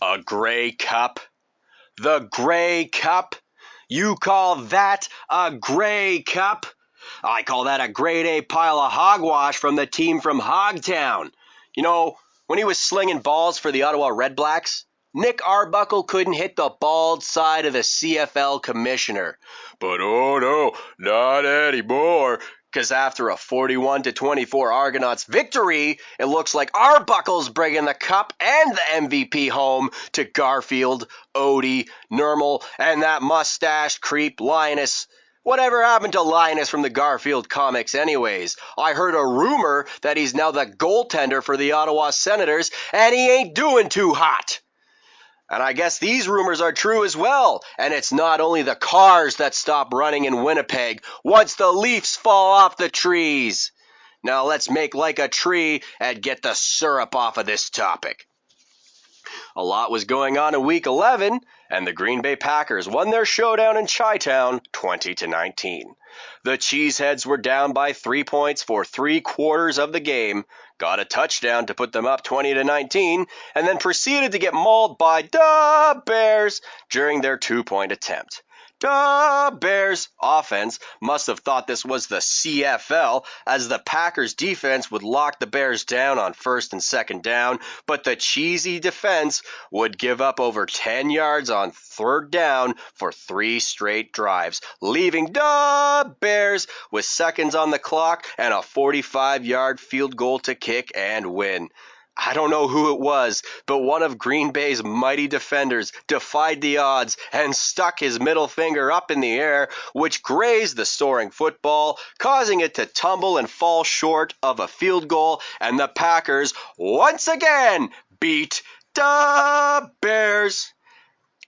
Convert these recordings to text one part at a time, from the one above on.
A Grey Cup? The Grey Cup? You call that a Grey Cup? I call that a grade A pile of hogwash from the team from Hogtown. You know, when he was slinging balls for the Ottawa Redblacks, Nick Arbuckle couldn't hit the bald side of the CFL commissioner. But oh no, not anymore. Because after a 41-24 Argonauts victory, it looks like Arbuckle's bringing the cup and the MVP home to Garfield, Odie, Nermal, and that mustached creep Linus. Whatever happened to Linus from the Garfield comics anyways? I heard a rumor that he's now the goaltender for the Ottawa Senators, and he ain't doing too hot. And I guess these rumors are true as well. And it's not only the cars that stop running in Winnipeg once the leaves fall off the trees. Now let's make like a tree and get the syrup off of this topic. A lot was going on in Week 11, and the Green Bay Packers won their showdown in Chi-Town 20-19. The Cheeseheads were down by 3 points for 3/4 of the game, got a touchdown to put them up 20-19, and then proceeded to get mauled by the Bears during their 2-point attempt. The Bears offense must have thought this was the CFL, as the Packers defense would lock the Bears down on first and second down, but the cheesy defense would give up over 10 yards on third down for 3 straight drives, leaving the Bears with seconds on the clock and a 45-yard field goal to kick and win. I don't know who it was, but one of Green Bay's mighty defenders defied the odds and stuck his middle finger up in the air, which grazed the soaring football, causing it to tumble and fall short of a field goal, and the Packers once again beat the Bears.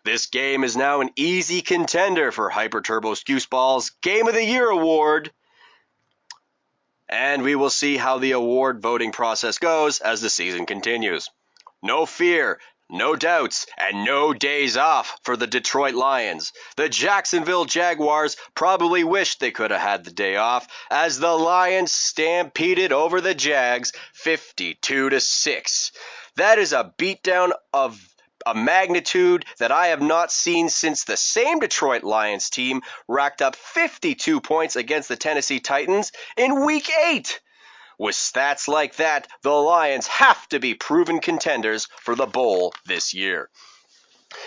This game is now an easy contender for Hyper Turbo Scooseball's Game of the Year award. And we will see how the award voting process goes as the season continues. No fear, no doubts, and no days off for the Detroit Lions. The Jacksonville Jaguars probably wished they could have had the day off, as the Lions stampeded over the Jags 52-6. That is a beatdown of a magnitude that I have not seen since the same Detroit Lions team racked up 52 points against the Tennessee Titans in Week 8. With stats like that, the Lions have to be proven contenders for the Bowl this year.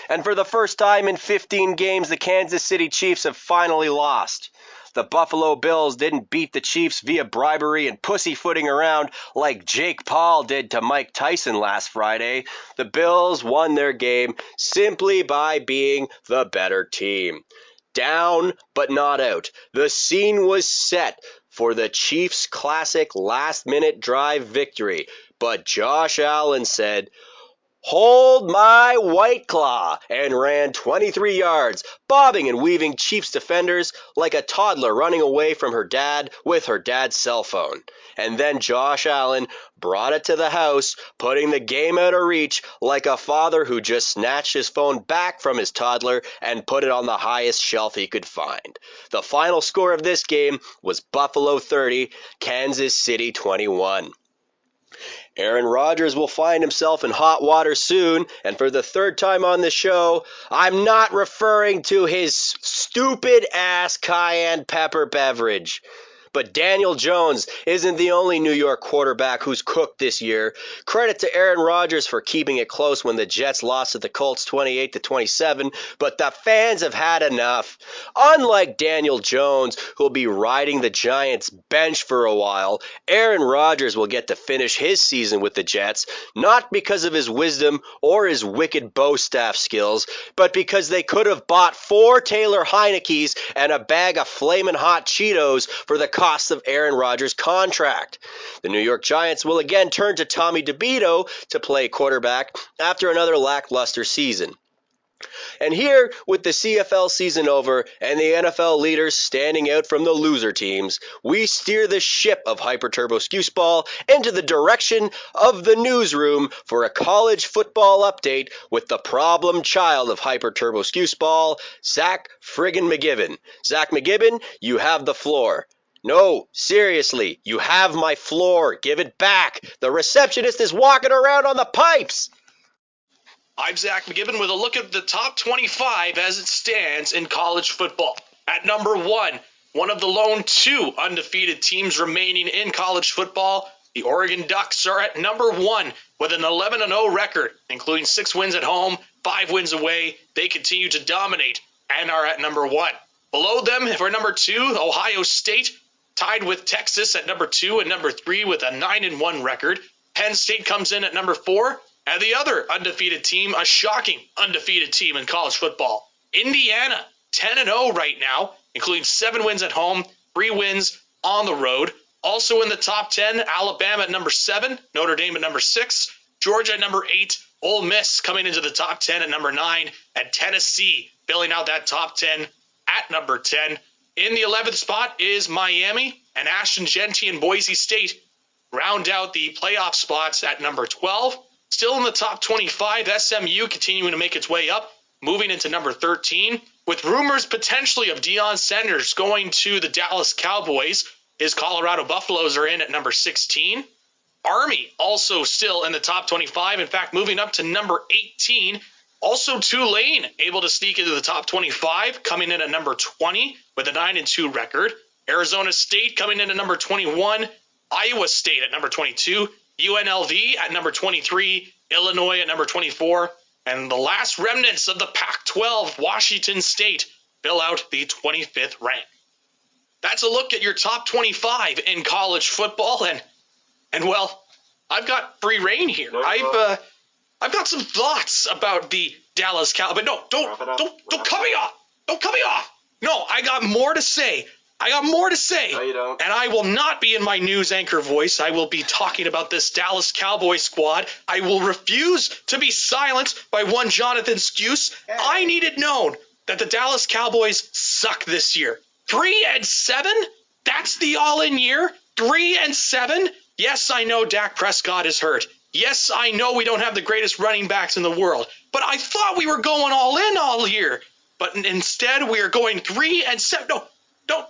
And for the first time in 15 games, the Kansas City Chiefs have finally lost. The Buffalo Bills didn't beat the Chiefs via bribery and pussyfooting around like Jake Paul did to Mike Tyson last Friday. The Bills won their game simply by being the better team. Down but not out. The scene was set for the Chiefs' classic last-minute drive victory, but Josh Allen said, "Hold my White Claw," and ran 23 yards, bobbing and weaving Chiefs defenders like a toddler running away from her dad with her dad's cell phone. And then Josh Allen brought it to the house, putting the game out of reach like a father who just snatched his phone back from his toddler and put it on the highest shelf he could find. The final score of this game was Buffalo 30, Kansas City 21. Aaron Rodgers will find himself in hot water soon, and for the third time on the show, I'm not referring to his stupid-ass cayenne pepper beverage. But Daniel Jones isn't the only New York quarterback who's cooked this year. Credit to Aaron Rodgers for keeping it close when the Jets lost to the Colts 28-27, but the fans have had enough. Unlike Daniel Jones, who'll be riding the Giants' bench for a while, Aaron Rodgers will get to finish his season with the Jets, not because of his wisdom or his wicked bow staff skills, but because they could have bought 4 Taylor Heineke's and a bag of Flamin' Hot Cheetos for the cost of Aaron Rodgers' contract. The New York Giants will again turn to Tommy DeVito to play quarterback after another lackluster season. And here, with the CFL season over and the NFL leaders standing out from the loser teams, we steer the ship of Hyper Turbo Scooseball into the direction of the newsroom for a college football update with the problem child of Hyper Turbo Scooseball, Zach friggin' McGibbon. Zach McGibbon, you have the floor. No, seriously, you have my floor. Give it back. The receptionist is walking around on the pipes. I'm Zach McGibbon with a look at the top 25 as it stands in college football. At number 1 of the lone 2 undefeated teams remaining in college football, the Oregon Ducks are at number 1 with an 11-0 record, including 6 wins at home, 5 wins away. They continue to dominate and are at number 1. Below them, for number 2, Ohio State, tied with Texas at number 2 and number 3 with a 9-1 record. Penn State comes in at number 4. And the other undefeated team, a shocking undefeated team in college football, Indiana, 10-0 right now, including 7 wins at home, 3 wins on the road. Also in the top 10, Alabama at number 7, Notre Dame at number 6, Georgia at number 8, Ole Miss coming into the top 10 at number 9, and Tennessee filling out that top 10 at number 10. In the 11th spot is Miami, and Ashton Genty and Boise State round out the playoff spots at number 12. Still in the top 25, SMU continuing to make its way up, moving into number 13. With rumors potentially of Deion Sanders going to the Dallas Cowboys, his Colorado Buffaloes are in at number 16. Army also still in the top 25, in fact, moving up to number 18. Also Tulane able to sneak into the top 25, coming in at number 20 with a 9-2 record. Arizona State coming in at number 21. Iowa State at number 22. UNLV at number 23, Illinois at number 24, and the last remnants of the Pac-12, Washington State, fill out the 25th rank. That's a look at your top 25 in college football, and well, I've got free reign here. I've got some thoughts about the Dallas Cowboys. But no, don't cut me off. Don't cut me off. No, I got more to say. No, you don't. And I will not be in my news anchor voice. I will be talking about this Dallas Cowboys squad. I will refuse to be silenced by one Jonathan Skuse. Hey. I needed known that the Dallas Cowboys suck this year. 3-7? That's the all-in year? 3-7? Yes, I know Dak Prescott is hurt. Yes, I know we don't have the greatest running backs in the world. But I thought we were going all in all year. But instead, we are going 3-7. No,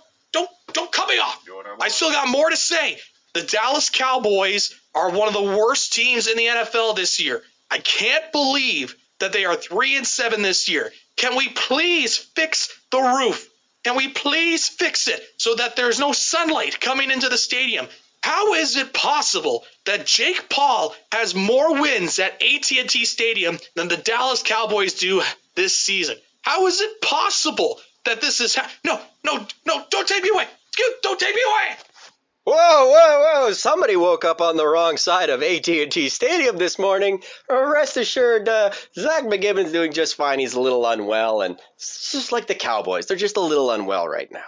don't cut me off. I still got more to say. The Dallas Cowboys are one of the worst teams in the NFL this year. I can't believe that they are 3-7 this year. Can we please fix the roof? Can we please fix it so that there's no sunlight coming into the stadium? How is it possible that Jake Paul has more wins at AT&T Stadium than the Dallas Cowboys do this season? How is it possible that this is No, don't take me away. Don't take me away. Whoa. Somebody woke up on the wrong side of AT&T Stadium this morning. Rest assured, Zach McGibbon's doing just fine. He's a little unwell, and it's just like the Cowboys. They're just a little unwell right now.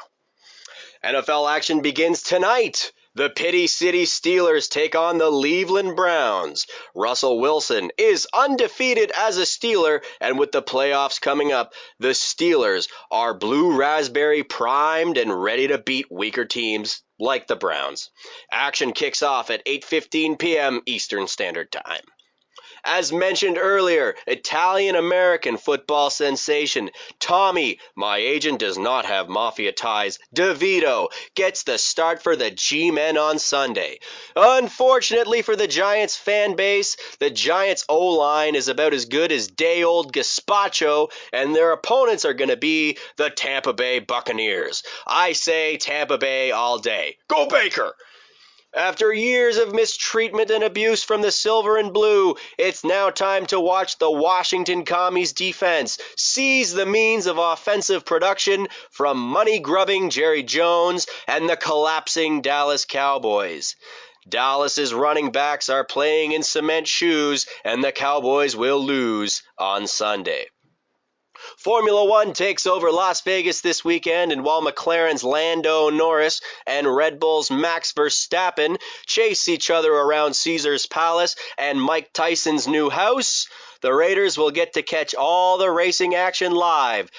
NFL action begins tonight. The Pity City Steelers take on the Cleveland Browns. Russell Wilson is undefeated as a Steeler, and with the playoffs coming up, the Steelers are blue raspberry primed and ready to beat weaker teams like the Browns. Action kicks off at 8:15 p.m. Eastern Standard Time. As mentioned earlier, Italian-American football sensation Tommy, my agent does not have mafia ties, DeVito, gets the start for the G-Men on Sunday. Unfortunately for the Giants fan base, the Giants O-line is about as good as day-old gazpacho, and their opponents are going to be the Tampa Bay Buccaneers. I say Tampa Bay all day. Go Baker! After years of mistreatment and abuse from the silver and blue, it's now time to watch the Washington Commies defense seize the means of offensive production from money-grubbing Jerry Jones and the collapsing Dallas Cowboys. Dallas's running backs are playing in cement shoes, and the Cowboys will lose on Sunday. Formula One takes over Las Vegas this weekend, and while McLaren's Lando Norris and Red Bull's Max Verstappen chase each other around Caesar's Palace and Mike Tyson's new house, the Raiders will get to catch all the racing action live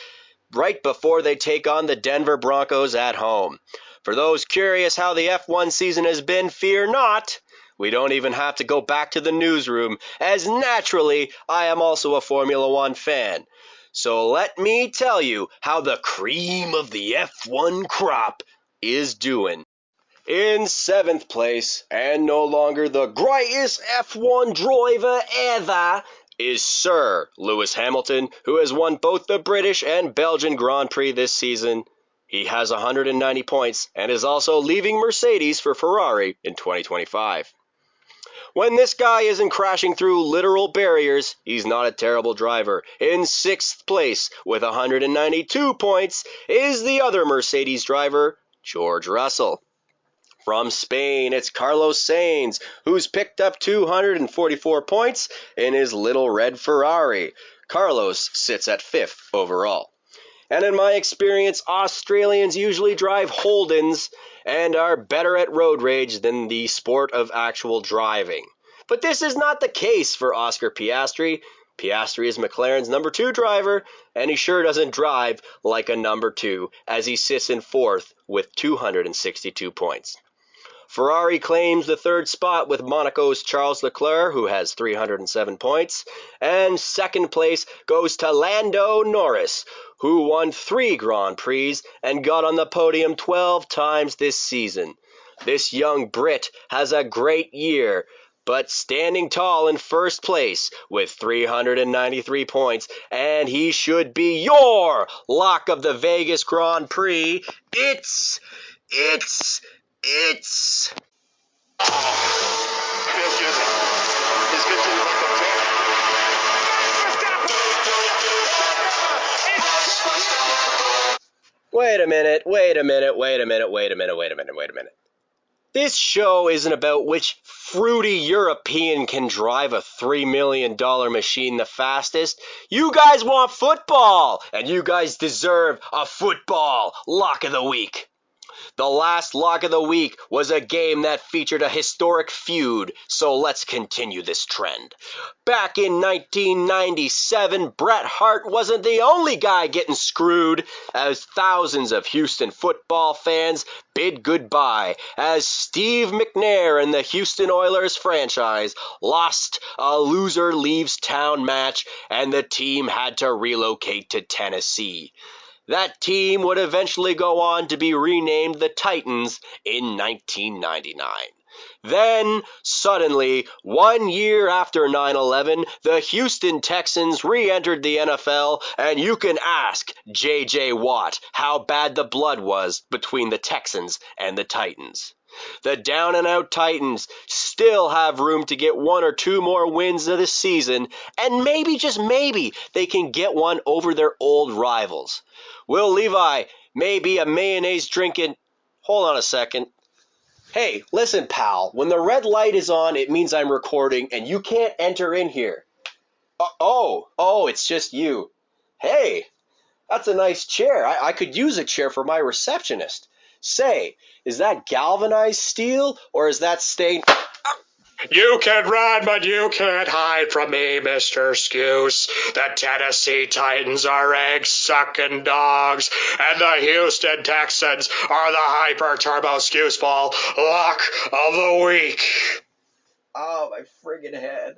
right before they take on the Denver Broncos at home. For those curious how the F1 season has been, fear not. We don't even have to go back to the newsroom, as naturally I am also a Formula One fan. So let me tell you how the cream of the F1 crop is doing. In 7th place, and no longer the greatest F1 driver ever, is Sir Lewis Hamilton, who has won both the British and Belgian Grand Prix this season. He has 190 points and is also leaving Mercedes for Ferrari in 2025. When this guy isn't crashing through literal barriers, he's not a terrible driver. In 6th place with 192 points is the other Mercedes driver, George Russell. From Spain, it's Carlos Sainz, who's picked up 244 points in his little red Ferrari. Carlos sits at 5th overall. And in my experience, Australians usually drive Holdens and are better at road rage than the sport of actual driving. But this is not the case for Oscar Piastri. Piastri is McLaren's number 2 driver, and he sure doesn't drive like a number 2, as he sits in 4th with 262 points. Ferrari claims the 3rd spot with Monaco's Charles Leclerc, who has 307 points, and 2nd place goes to Lando Norris, who won 3 Grand Prix and got on the podium 12 times this season. This young Brit has a great year, but standing tall in 1st place with 393 points, and he should be your lock of the Vegas Grand Prix. It's... Feels good. It's good to like a fan. Wait a minute. This show isn't about which fruity European can drive a $3 million machine the fastest. You guys want football, and you guys deserve a football lock of the week. The last lock of the week was a game that featured a historic feud, so let's continue this trend. Back in 1997, Bret Hart wasn't the only guy getting screwed, as thousands of Houston football fans bid goodbye as Steve McNair and the Houston Oilers franchise lost a loser leaves town match, and the team had to relocate to Tennessee. That team would eventually go on to be renamed the Titans in 1999. Then, suddenly, 1 year after 9/11, the Houston Texans re-entered the NFL, and you can ask J.J. Watt how bad the blood was between the Texans and the Titans. The down-and-out Titans still have room to get 1 or 2 more wins this season, and maybe, just maybe, they can get one over their old rivals. Will Levi may be a mayonnaise drinking... Hold on a second. Hey, listen, pal. When the red light is on, it means I'm recording, and you can't enter in here. It's just you. Hey, that's a nice chair. I could use a chair for my receptionist. Say, is that galvanized steel, or is that stained... You can run, but you can't hide from me, Mr. Scoose. The Tennessee Titans are egg-sucking dogs, and the Houston Texans are the hyper-turbo Scoose Ball lock of the week. Oh, my friggin' head.